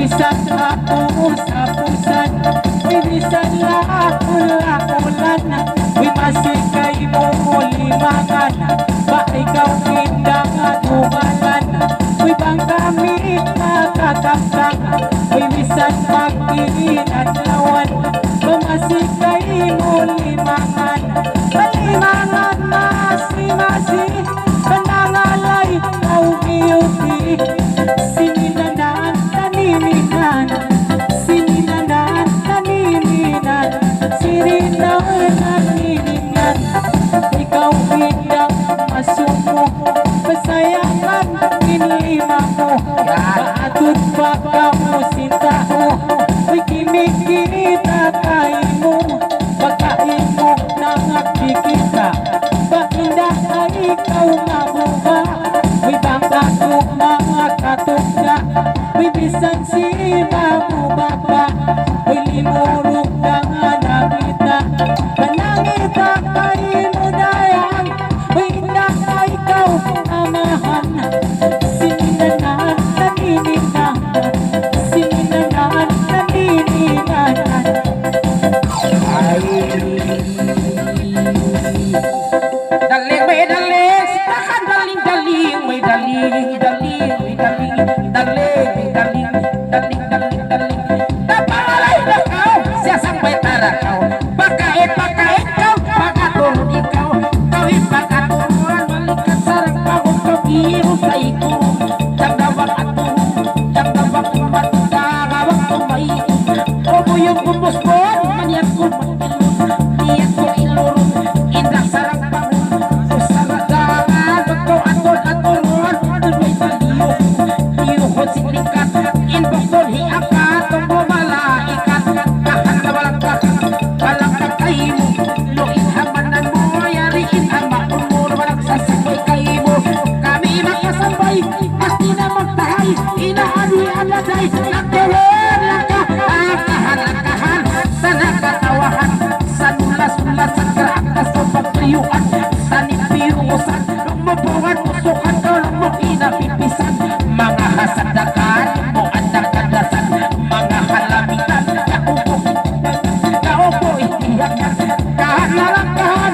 bisan ako sa pusan, bisan lakulan, uy masikay mo limangan, ba ikaw kindang tumalan, uy bang kami makakamtang, uy bisan magkiinadlawan, masikay mo limangan, limangan masi, kanangalay ugi-ugi, sinilanan kanininan, sinilanan kanininan, sinilanan kanininan, ikaw biglang masumo, pasayangan kinlima mo, maatod pa ka mo sintaho, uy kinikita kayo mo, pagkain mo nangakikita, bakinda ka ikaw mabuha, uy bangkako mga katugda, uy bisan si mabubaba, uy limurog na nga nakita, kanangita kayo mo dayang, uy na ka ikaw amahan, sininanan nanininan, sininanan nanininan. Daling may daling, takan daling may daling, napangalay na kau, siyasang may tarakaw, pagkait kau, pagkaturun ikaw, kawin pagkaturuan, malikat sarang pagong kabiru sa iko, jagdawang matagawang tumaiko, obo yung kumbusbon, maniyat ko matilun, niyat ko ilurun, indak sarang pagong, usaradangan, pagkaw atol-aturuan, may taliyo, niyukot sinlikat, inbukton hiakat, tumbo malaikat, kahan na walang kakay mo, luin hamanan mo, yariin ang maumur, walang sasabay kayo mo, kami makasabay, pasti na magtahay, inaani-an na day, nagtuloy lang ka, akahan, sa nakatawahan, sa nulas-nulas, sa karakas, sa pagtriyuan, sa nipirusan, lumupuan, musukan, kalong inapipisan, mga hasadakan, mo anak kadasan, mga halamitan, naupo, itiyak, kahan na lang kahan,